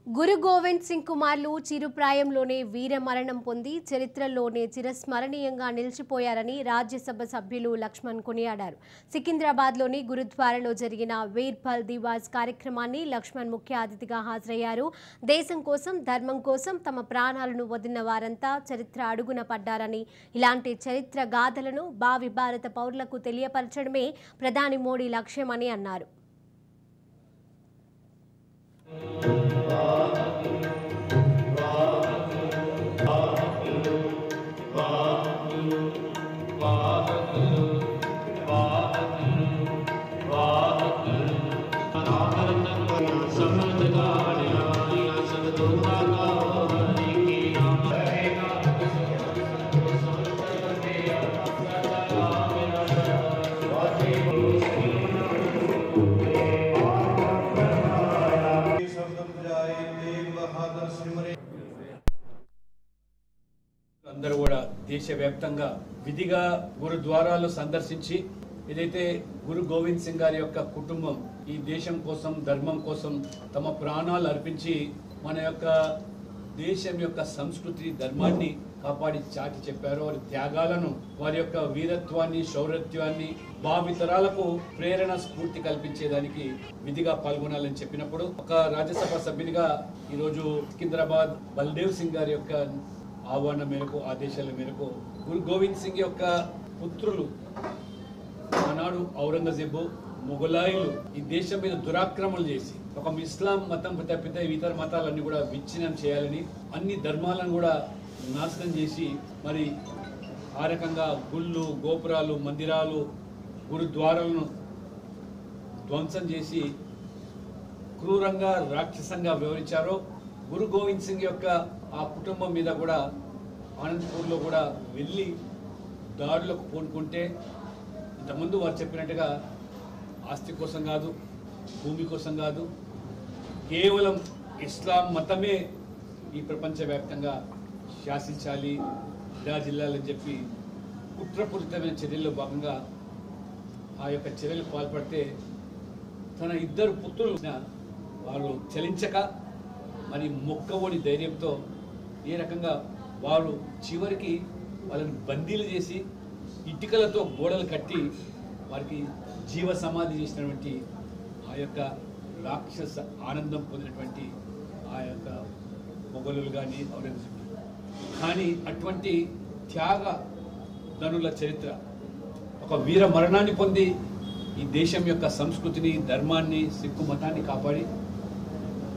గురు గోవింద్ సింగ్ కుమార్లు చిరుప్రాయంలోనే వీర మరణం పొంది చరిత్రలోనే చిరస్మరణీయంగా నిలిచిపోయారని రాజ్యసభ సభ్యులు లక్ష్మణ్ కొనియాడారు. సికింద్రాబాద్లోని గురుద్వారాలో జరిగిన వీర్ బల్ దివాస్ కార్యక్రమాన్ని లక్ష్మణ్ ముఖ్య అతిథిగా హాజరయ్యారు. దేశం కోసం, ధర్మం కోసం తమ ప్రాణాలను వదిలిన వారంతా చరిత్ర అడుగున పడ్డారని, ఇలాంటి చరిత్ర గాథలను భావి భారత పౌరులకు తెలియపరచడమే ప్రధాని మోడీ లక్ష్యమని అన్నారు. అందరూ కూడా దేశవ్యాప్తంగా విధిగా గురుద్వారాలు సందర్శించి ఏదైతే గురు గోవింద్ సింగ్ గారి యొక్క కుటుంబం ఈ దేశం కోసం, ధర్మం కోసం తమ ప్రాణాలు అర్పించి మన యొక్క దేశం యొక్క సంస్కృతి, ధర్మాన్ని కాపాడి చాటి చెప్పారో, వారి త్యాగాలను, వారి యొక్క వీరత్వాన్ని, శౌర్యత్వాన్ని భావితరాలకు ప్రేరణ, స్ఫూర్తి కల్పించేదానికి విధిగా పాల్గొనాలని చెప్పినప్పుడు ఒక రాజ్యసభ సభ్యునిగా ఈరోజు సికింద్రాబాద్ బల్దేవ్ సింగ్ గారి యొక్క ఆహ్వానం మేరకు, ఆదేశాల మేరకు గురు గోవింద్ సింగ్ యొక్క పుత్రులు ఆనాడు ఔరంగజేబు, మొఘలాయులు ఈ దేశం మీద దురాక్రమణలు చేసి ఒక ఇస్లాం మతం తప్పితే ఇతర మతాలన్నీ కూడా విచ్ఛిన్నం చేయాలని, అన్ని ధర్మాలను కూడా నాశనం చేసి మరి ఆ రకంగా గుళ్ళు, గోపురాలు, మందిరాలు, గురుద్వారాలను ధ్వంసం చేసి క్రూరంగా, రాక్షసంగా వ్యవహరించారో గురు గోవింద్ సింగ్ యొక్క ఆ కుటుంబం మీద కూడా ఆనందపూర్లో కూడా వెళ్ళి దాడులకు పూనుకుంటే ఇంతకుముందు వారు చెప్పినట్టుగా ఆస్తి కోసం కాదు, భూమి కోసం కాదు, కేవలం ఇస్లాం మతమే ఈ ప్రపంచవ్యాప్తంగా శాసించాలి, విరాజిల్లాలని చెప్పి కుట్రపూరితమైన చర్యల్లో భాగంగా ఆ యొక్క చర్యలు పాల్పడితే తన ఇద్దరు పుత్రులు వారు చలించక మరి మొక్కవోని ధైర్యంతో ఏ రకంగా వారు చివరికి వాళ్ళని బందీలు చేసి ఇటుకలతో గోడలు కట్టి వారికి జీవ సమాధి చేసినటువంటి ఆ యొక్క రాక్షస ఆనందం పొందినటువంటి ఆ యొక్క మొఘలులు కానీ, ఔరంగజేబు కానీ అటువంటి త్యాగ ధనుల చరిత్ర, ఒక వీర మరణాన్ని పొంది ఈ దేశం యొక్క సంస్కృతిని, ధర్మాన్ని, సిక్కు మతాన్ని కాపాడి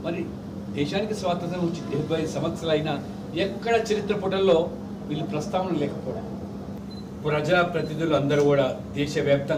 మరి దేశానికి స్వాతంత్రం వచ్చి 75 సంవత్సరాలైనా ఎక్కడ చరిత్ర పుటల్లో వీళ్ళు ప్రస్తావన లేకపోవడం. ప్రజాప్రతినిధులు అందరూ కూడా దేశవ్యాప్తంగా